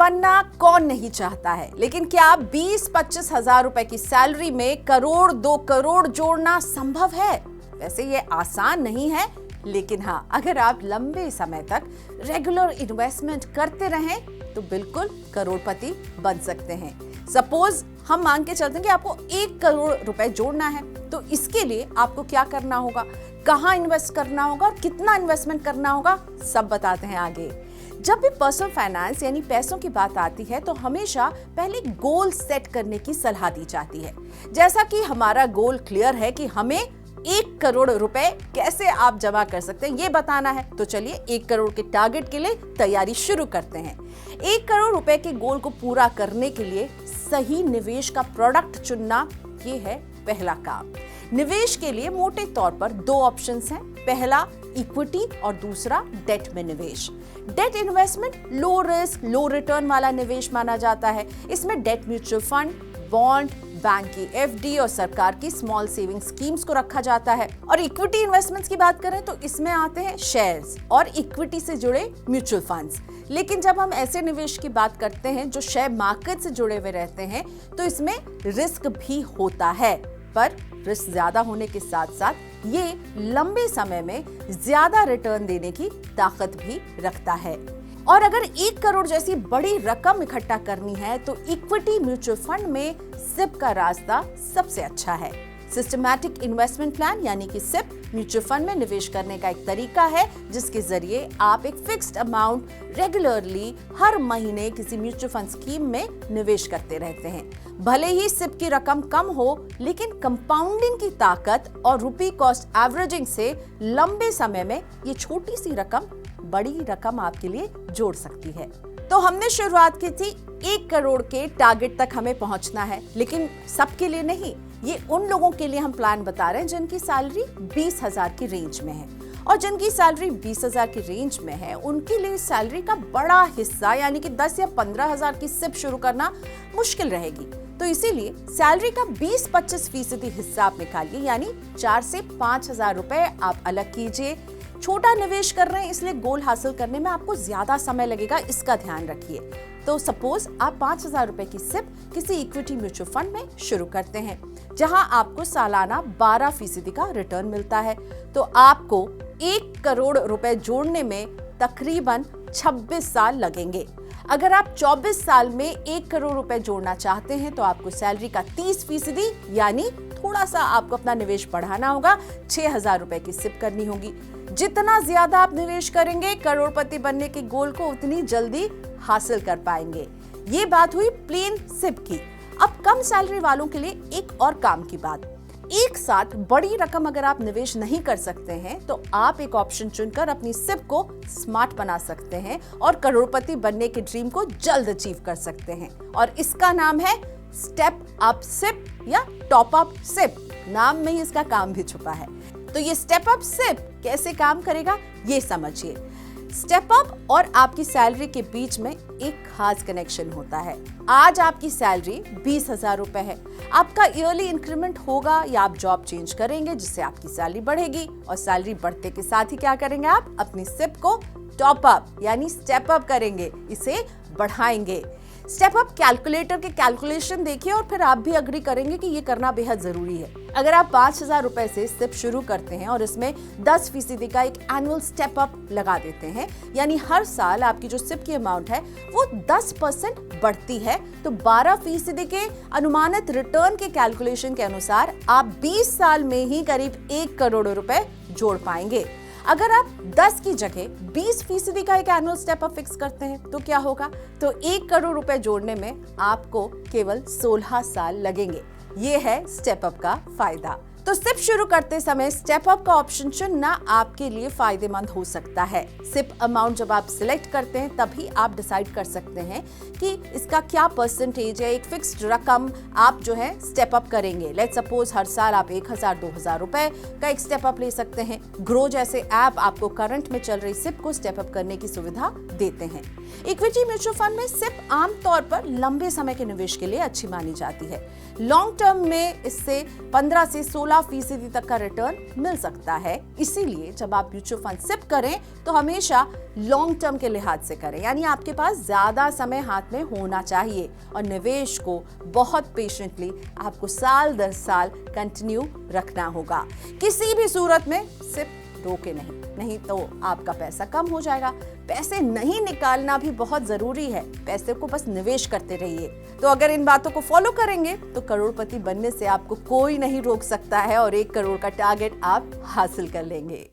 बनना कौन नहीं चाहता है, लेकिन क्या 20-25 हजार रुपए की सैलरी में करोड़ 2 करोड़ जोड़ना संभव है? वैसे ये आसान नहीं है, लेकिन हाँ, अगर आप लंबे समय तक रेगुलर इन्वेस्टमेंट करते रहें तो बिल्कुल करोड़पति बन सकते हैं। सपोज हम मान के चलते हैं कि आपको 1 करोड़ रुपए जोड़ना है, तो इसके लिए आपको क्या करना होगा, कहाँ इन्वेस्ट करना होगा और कितना इन्वेस्टमेंट करना होगा, सब बताते हैं आगे। जब भी पर्सनल फाइनेंस यानी पैसों की बात आती है तो हमेशा पहले गोल सेट करने की सलाह दी जाती है। जैसा कि हमारा गोल क्लियर है कि हमें 1 करोड़ रुपए कैसे आप जमा कर सकते हैं ये बताना है, तो चलिए 1 करोड़ के टारगेट के लिए तैयारी शुरू करते हैं। 1 करोड़ रुपए के गोल को पूरा करने के लिए सही निवेश का प्रोडक्ट चुनना, ये है पहला काम। निवेश के लिए मोटे तौर पर 2 ऑप्शंस हैं। पहला इक्विटी और दूसरा डेट में निवेश। डेट इन्वेस्टमेंट लो रिस्क लो रिटर्न वाला निवेश माना जाता है। इसमें debt mutual fund, bond, bank की एफडी और सरकार की स्मॉल सेविंग स्कीम्स को रखा जाता है। और इक्विटी इन्वेस्टमेंट्स की बात करें तो इसमें आते हैं शेयर्स और इक्विटी से जुड़े म्यूचुअल फंड्स। लेकिन जब हम ऐसे निवेश की बात करते हैं जो शेयर मार्केट से जुड़े हुए रहते हैं तो इसमें रिस्क भी होता है, पर रिस्क ज्यादा होने के साथ साथ ये लंबे समय में ज्यादा रिटर्न देने की ताकत भी रखता है। और अगर 1 करोड़ जैसी बड़ी रकम इकट्ठा करनी है तो इक्विटी म्यूचुअल फंड में सिप का रास्ता सबसे अच्छा है। सिस्टमैटिक इन्वेस्टमेंट प्लान यानी कि सिप म्यूचुअल फंड में निवेश करने का एक तरीका है जिसके जरिए आप एक फिक्स्ड अमाउंट रेगुलरली हर महीने किसी म्यूचुअल फंड स्कीम में निवेश करते रहते हैं। भले ही सिप की रकम कम हो, लेकिन कंपाउंडिंग की ताकत और रुपी कॉस्ट एवरेजिंग से लंबे समय में ये छोटी सी रकम बड़ी रकम आपके लिए जोड़ सकती है। तो हमने शुरुआत की थी 1 करोड़ के टारगेट तक हमें पहुंचना है, लेकिन सबके लिए नहीं, ये उन लोगों के लिए हम प्लान बता रहे हैं जिनकी सैलरी 20,000 की रेंज में है। और जिनकी सैलरी 20,000 की रेंज में है उनके लिए सैलरी का बड़ा हिस्सा यानी कि 10 या 15,000 की सिप शुरू करना मुश्किल रहेगी। तो इसीलिए सैलरी का 20-25% हिस्सा आप निकालिए, यानी 4 से 5,000 रुपए आप अलग कीजिए। छोटा निवेश कर रहे हैं इसलिए गोल हासिल करने में आपको ज्यादा समय लगेगा, इसका ध्यान रखिए। तो सपोज आप 5,000 रुपए की सिप किसी इक्विटी म्यूचुअल फंड में शुरू करते हैं जहां आपको सालाना 12% का रिटर्न मिलता है, तो आपको 1 करोड़ रुपए जोड़ने में तकरीबन 26 साल लगेंगे। अगर आप 24 साल में 1 करोड़ रुपए जोड़ना चाहते हैं तो आपको सैलरी का 30% यानी थोड़ा सा आपको अपना निवेश बढ़ाना होगा, 6,000 रुपए की सिप करनी होगी। जितना ज्यादा आप निवेश करेंगे करोड़पति बनने के गोल को उतनी जल्दी हासिल कर पाएंगे। ये बात हुई प्लेन सिप की। अब कम सैलरी वालों के लिए एक और काम की बात। एक साथ बड़ी रकम अगर आप निवेश नहीं कर सकते हैं तो आप एक ऑप्शन चुनकर अपनी सिप को स्मार्ट बना सकते हैं और करोड़पति बनने के ड्रीम को जल्द अचीव कर सकते हैं। और इसका नाम है स्टेप अप सिप या टॉप अप सिप। नाम में ही इसका काम भी छुपा है। तो ये स्टेप अप सिप कैसे काम करेगा ये समझिए। स्टेप अप और आपकी सैलरी के बीच में एक खास कनेक्शन होता है। आज आपकी सैलरी 20,000 रुपए है। आपका ईयरली इंक्रीमेंट होगा या आप जॉब चेंज करेंगे जिससे आपकी सैलरी बढ़ेगी, और सैलरी बढ़ते के साथ ही क्या करेंगे, आप अपनी सिप को टॉप अप यानी स्टेप अप करेंगे, इसे बढ़ाएंगे। स्टेप अप कैलकुलेटर के कैलकुलेशन देखिए और फिर आप भी अग्री करेंगे कि ये करना बेहद जरूरी है। अगर आप 5,000 रुपए से सिप शुरू करते हैं और इसमें 10% का एक एनुअल स्टेप अप लगा देते हैं, यानी हर साल आपकी जो सिप की अमाउंट है वो 10% बढ़ती है, तो 12% के अनुमानित रिटर्न के कैलकुलेशन के अनुसार आप 20 साल में ही करीब 1 करोड़ रुपए जोड़ पाएंगे। अगर आप 10 की जगह 20% का एक एनुअल स्टेप अप फिक्स करते हैं तो क्या होगा, तो 1 करोड़ रुपए जोड़ने में आपको केवल 16 साल लगेंगे। ये है स्टेप अप का फायदा। तो सिप शुरू करते समय स्टेप अप का ऑप्शन चुनना आपके लिए फायदेमंद हो सकता है। सिप अमाउंट जब आप सिलेक्ट करते हैं तभी आप डिसाइड कर सकते हैं कि इसका क्या परसेंटेज है। एक फिक्स्ड रकम आप जो है स्टेप अप करेंगे। लेट्स सपोज हर साल आप 1,000-2,000 रुपए का एक स्टेप अप ले सकते हैं। ग्रो जैसे ऐप आपको करंट में चल रही सिप को स्टेप अप करने की सुविधा देते हैं। इक्विटी म्यूचुअल फंड में सिप आमतौर पर लंबे समय के निवेश के लिए अच्छी मानी जाती है। लॉन्ग टर्म में इससे 15 से 16 16% तक का रिटर्न मिल सकता है। इसीलिए जब आप म्यूचुअल फंड सिप करें तो हमेशा लॉन्ग टर्म के लिहाज से करें, यानी आपके पास ज्यादा समय हाथ में होना चाहिए और निवेश को बहुत पेशेंटली आपको साल दर साल कंटिन्यू रखना होगा। किसी भी सूरत में सिप रोके नहीं तो आपका पैसा कम हो जाएगा। पैसे नहीं निकालना भी बहुत जरूरी है, पैसे को बस निवेश करते रहिए। तो अगर इन बातों को फॉलो करेंगे तो करोड़पति बनने से आपको कोई नहीं रोक सकता है और 1 करोड़ का टारगेट आप हासिल कर लेंगे।